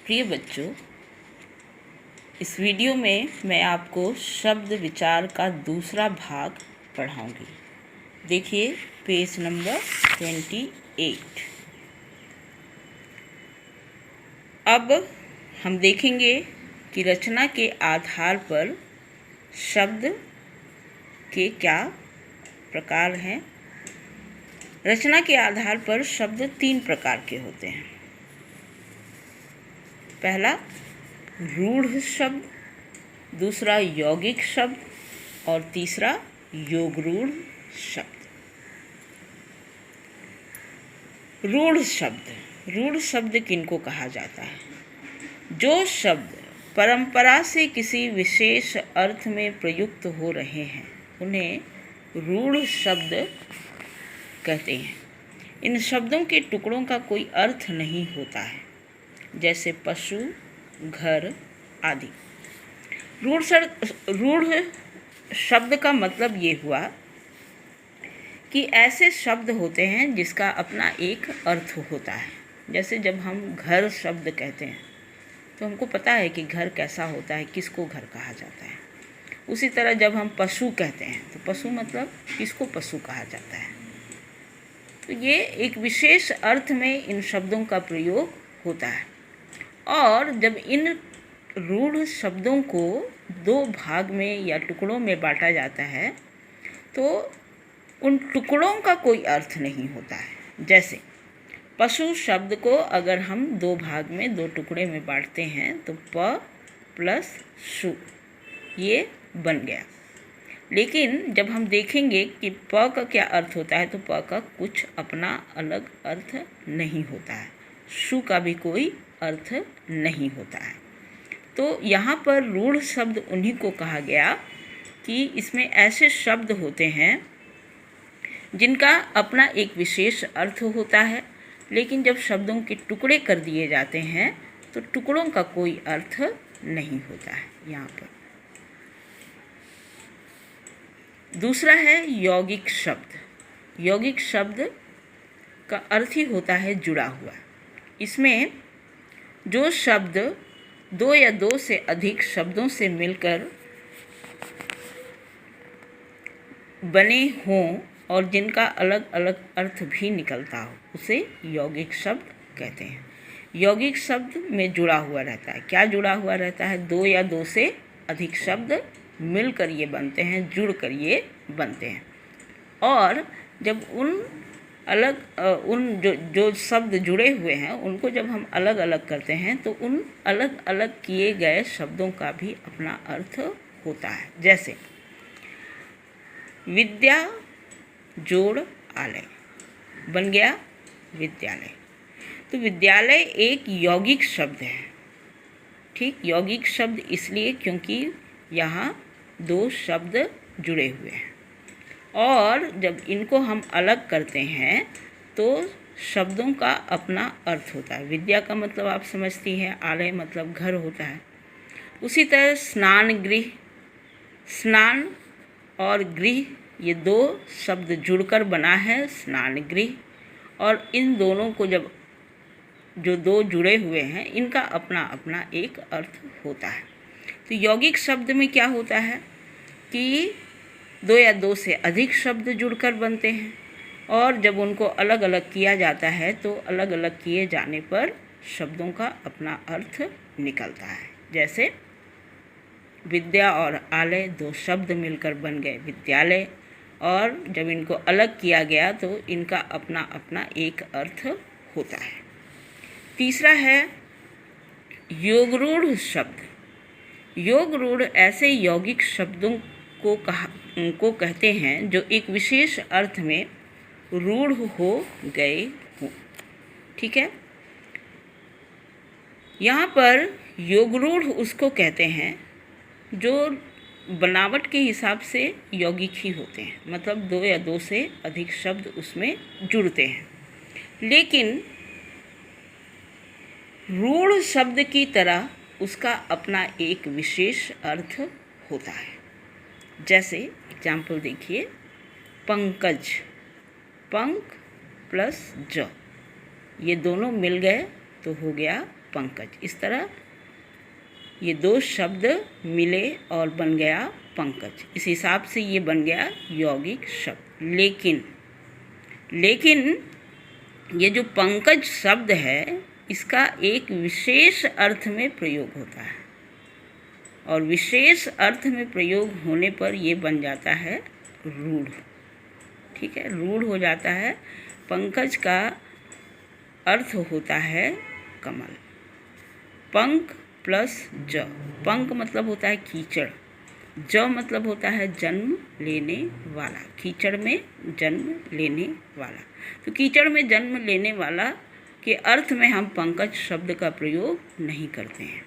प्रिय बच्चों, इस वीडियो में मैं आपको शब्द विचार का दूसरा भाग पढ़ाऊंगी। देखिए पेज नंबर 28। अब हम देखेंगे कि रचना के आधार पर शब्द के क्या प्रकार हैं। रचना के आधार पर शब्द 3 प्रकार के होते हैं। पहला रूढ़ शब्द, दूसरा यौगिक शब्द और तीसरा योगरूढ़ शब्द। रूढ़ शब्द किनको कहा जाता है? जो शब्द परंपरा से किसी विशेष अर्थ में प्रयुक्त हो रहे हैं उन्हें रूढ़ शब्द कहते हैं। इन शब्दों के टुकड़ों का कोई अर्थ नहीं होता है, जैसे पशु, घर आदि। रूढ़ शब्द का मतलब ये हुआ कि ऐसे शब्द होते हैं जिसका अपना एक अर्थ होता है। जैसे जब हम घर शब्द कहते हैं तो हमको पता है कि घर कैसा होता है, किसको घर कहा जाता है। उसी तरह जब हम पशु कहते हैं तो पशु मतलब किसको पशु कहा जाता है। तो ये एक विशेष अर्थ में इन शब्दों का प्रयोग होता है। और जब इन रूढ़ शब्दों को 2 भाग में या टुकड़ों में बांटा जाता है तो उन टुकड़ों का कोई अर्थ नहीं होता है। जैसे पशु शब्द को अगर हम 2 भाग में 2 टुकड़े में बांटते हैं तो प प्लस शु ये बन गया। लेकिन जब हम देखेंगे कि प का क्या अर्थ होता है तो प का कुछ अपना अलग अर्थ नहीं होता है, शु का भी कोई अर्थ नहीं होता है। तो यहाँ पर रूढ़ शब्द उन्हीं को कहा गया कि इसमें ऐसे शब्द होते हैं जिनका अपना एक विशेष अर्थ होता है, लेकिन जब शब्दों के टुकड़े कर दिए जाते हैं तो टुकड़ों का कोई अर्थ नहीं होता है। यहाँ पर दूसरा है यौगिक शब्द। यौगिक शब्द का अर्थ ही होता है जुड़ा हुआ। इसमें जो शब्द 2 या 2 से अधिक शब्दों से मिलकर बने हों और जिनका अलग अलग अर्थ भी निकलता हो उसे यौगिक शब्द कहते हैं। यौगिक शब्द में जुड़ा हुआ रहता है। क्या जुड़ा हुआ रहता है? 2 या 2 से अधिक शब्द मिलकर ये बनते हैं, जुड़कर ये बनते हैं। और जब उन जो शब्द जुड़े हुए हैं उनको जब हम अलग अलग करते हैं तो उन अलग अलग किए गए शब्दों का भी अपना अर्थ होता है। जैसे विद्या जोड़ आलय बन गया विद्यालय। तो विद्यालय एक यौगिक शब्द है। ठीक, यौगिक शब्द इसलिए क्योंकि यहाँ 2 शब्द जुड़े हुए हैं और जब इनको हम अलग करते हैं तो शब्दों का अपना अर्थ होता है। विद्या का मतलब आप समझती हैं, आलय मतलब घर होता है। उसी तरह स्नान गृह, स्नान और गृह ये 2 शब्द जुड़कर बना है स्नान गृह। और इन दोनों को जब जो 2 जुड़े हुए हैं इनका अपना अपना एक अर्थ होता है। तो यौगिक शब्द में क्या होता है कि 2 या 2 से अधिक शब्द जुड़कर बनते हैं और जब उनको अलग अलग किया जाता है तो अलग अलग किए जाने पर शब्दों का अपना अर्थ निकलता है। जैसे विद्या और आलय 2 शब्द मिलकर बन गए विद्यालय और जब इनको अलग किया गया तो इनका अपना अपना एक अर्थ होता है। तीसरा है योगरूढ़ शब्द। योगरूढ़ ऐसे यौगिक शब्दों को कहते हैं जो एक विशेष अर्थ में रूढ़ हो गए हों। ठीक है, यहाँ पर योगरूढ़ उसको कहते हैं जो बनावट के हिसाब से यौगिक ही होते हैं, मतलब 2 या 2 से अधिक शब्द उसमें जुड़ते हैं, लेकिन रूढ़ शब्द की तरह उसका अपना एक विशेष अर्थ होता है। जैसे एग्जाम्पल देखिए, पंकज, पंक प्लस ज ये दोनों मिल गए तो हो गया पंकज। इस तरह ये दो शब्द मिले और बन गया पंकज। इस हिसाब से ये बन गया यौगिक शब्द। लेकिन ये जो पंकज शब्द है इसका एक विशेष अर्थ में प्रयोग होता है, और विशेष अर्थ में प्रयोग होने पर ये बन जाता है रूढ़। ठीक है, रूढ़ हो जाता है। पंकज का अर्थ होता है कमल। पंक प्लस ज, पंक मतलब होता है कीचड़, ज मतलब होता है जन्म लेने वाला, कीचड़ में जन्म लेने वाला। तो कीचड़ में जन्म लेने वाला के अर्थ में हम पंकज शब्द का प्रयोग नहीं करते हैं।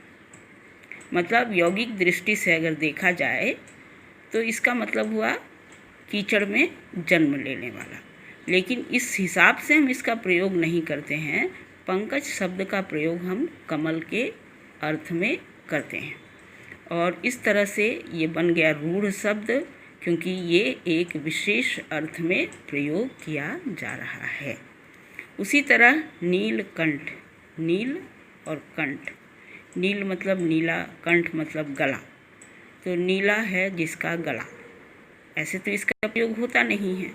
मतलब यौगिक दृष्टि से अगर देखा जाए तो इसका मतलब हुआ कीचड़ में जन्म लेने वाला, लेकिन इस हिसाब से हम इसका प्रयोग नहीं करते हैं। पंकज शब्द का प्रयोग हम कमल के अर्थ में करते हैं, और इस तरह से ये बन गया रूढ़ शब्द, क्योंकि ये एक विशेष अर्थ में प्रयोग किया जा रहा है। उसी तरह नीलकंठ, नील और कंठ, नील मतलब नीला, कंठ मतलब गला। तो नीला है जिसका गला, ऐसे तो इसका प्रयोग होता नहीं है।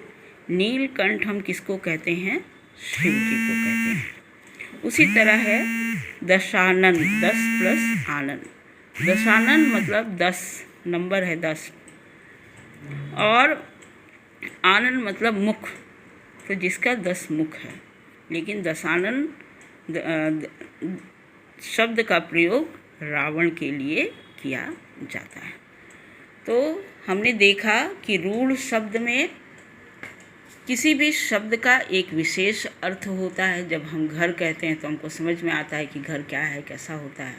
नीलकंठ हम किसको कहते हैं? शिव जी को कहते हैं। उसी तरह है दशानन, 10 प्लस आनन। दशानन मतलब 10 नंबर है 10, और आनन मतलब मुख, तो जिसका 10 मुख है। लेकिन दशानन शब्द का प्रयोग रावण के लिए किया जाता है। तो हमने देखा कि रूढ़ शब्द में किसी भी शब्द का एक विशेष अर्थ होता है। जब हम घर कहते हैं तो हमको समझ में आता है कि घर क्या है, कैसा होता है।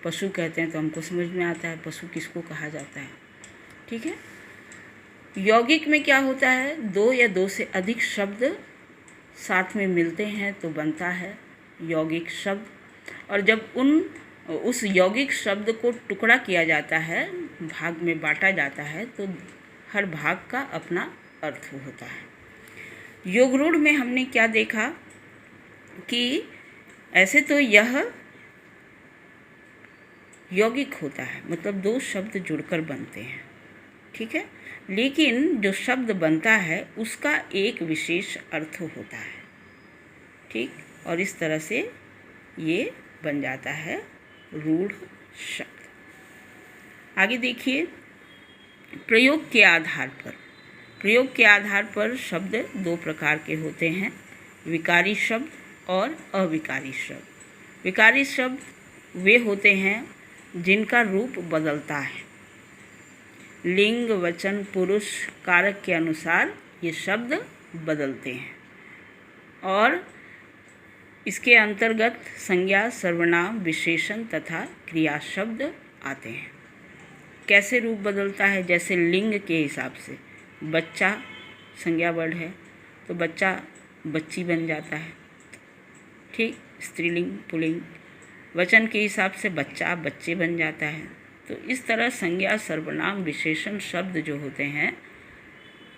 पशु कहते हैं तो हमको समझ में आता है पशु किसको कहा जाता है। ठीक है। यौगिक में क्या होता है? 2 या 2 से अधिक शब्द साथ में मिलते हैं तो बनता है यौगिक शब्द, और जब उस यौगिक शब्द को टुकड़ा किया जाता है, भाग में बांटा जाता है, तो हर भाग का अपना अर्थ होता है। योगरूढ़ में हमने क्या देखा कि ऐसे तो यह यौगिक होता है, मतलब 2 शब्द जुड़कर बनते हैं। ठीक है। लेकिन जो शब्द बनता है उसका एक विशेष अर्थ होता है। ठीक, और इस तरह से ये बन जाता है रूढ़ शब्द। आगे देखिए, प्रयोग के आधार पर, प्रयोग के आधार पर शब्द 2 प्रकार के होते हैं, विकारी शब्द और अविकारी शब्द। विकारी शब्द वे होते हैं जिनका रूप बदलता है। लिंग, वचन, पुरुष, कारक के अनुसार ये शब्द बदलते हैं, और इसके अंतर्गत संज्ञा, सर्वनाम, विशेषण तथा क्रिया शब्द आते हैं। कैसे रूप बदलता है? जैसे लिंग के हिसाब से बच्चा संज्ञा वर्ड है तो बच्चा बच्ची बन जाता है। ठीक, स्त्रीलिंग, पुल्लिंग। वचन के हिसाब से बच्चा बच्चे बन जाता है। तो इस तरह संज्ञा, सर्वनाम, विशेषण शब्द जो होते हैं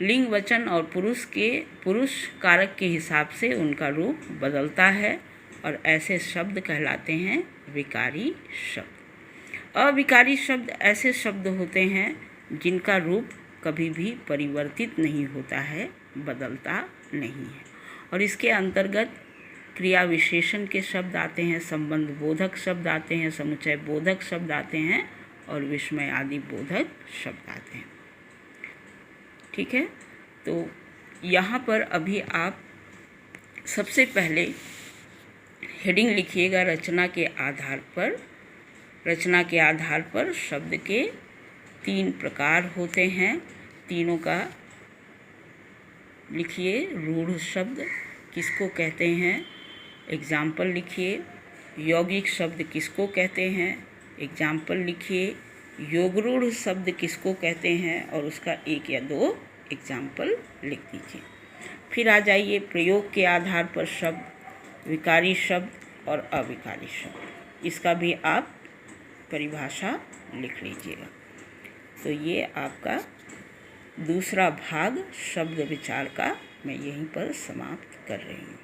लिंग, वचन और पुरुष कारक के हिसाब से उनका रूप बदलता है, और ऐसे शब्द कहलाते हैं विकारी शब्द। अविकारी शब्द ऐसे शब्द होते हैं जिनका रूप कभी भी परिवर्तित नहीं होता है, बदलता नहीं है, और इसके अंतर्गत क्रिया विशेषण के शब्द आते हैं, संबंध बोधक शब्द आते हैं, समुच्चय बोधक शब्द आते हैं, और विस्मय आदि बोधक शब्द आते हैं। ठीक है। तो यहाँ पर अभी आप सबसे पहले हेडिंग लिखिएगा रचना के आधार पर। रचना के आधार पर शब्द के 3 प्रकार होते हैं, तीनों का लिखिए। रूढ़ शब्द किसको कहते हैं? एग्जाम्पल लिखिए। यौगिक शब्द किसको कहते हैं? एग्जाम्पल लिखिए। योगरूढ़ शब्द किसको कहते हैं? और उसका 1 या 2 एग्जाम्पल लिख दीजिए। फिर आ जाइए प्रयोग के आधार पर शब्द, विकारी शब्द और अविकारी शब्द, इसका भी आप परिभाषा लिख लीजिएगा। तो ये आपका दूसरा भाग शब्द विचार का मैं यहीं पर समाप्त कर रही हूँ।